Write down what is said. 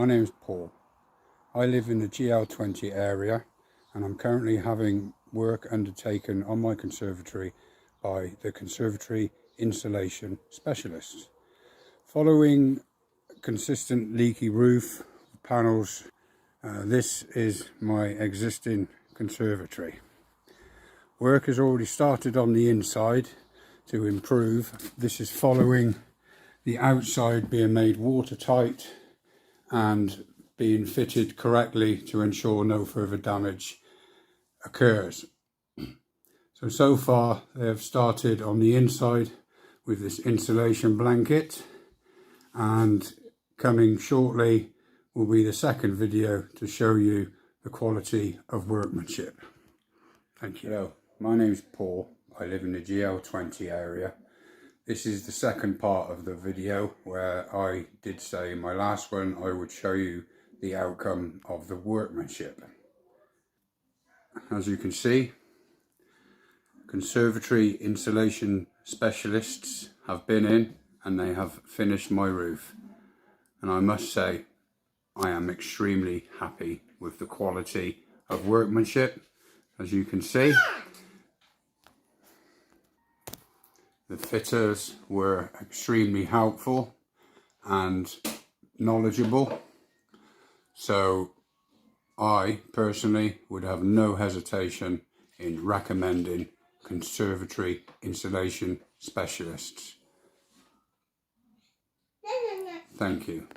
my name is Paul. I live in the GL20 area and I'm currently having work undertaken on my conservatory by the Conservatory insulation specialists. Following consistent leaky roof panels, this is my existing conservatory. Work has already started on the inside to improve. This is following the outside being made watertight and being fitted correctly to ensure no further damage occurs. So far they have started on the inside with this insulation blanket, and coming shortly will be the second video to show you the quality of workmanship. Thank you. Hello, my name is Paul. I live in the GL20 area. This is the second part of the video where I did say in my last one I would show you the outcome of the workmanship. As you can see, Conservatory insulation specialists have been in and they have finished my roof, and I must say I am extremely happy with the quality of workmanship. As you can see, the fitters were extremely helpful and knowledgeable, so I personally would have no hesitation in recommending Conservatory insulation specialists. Thank you.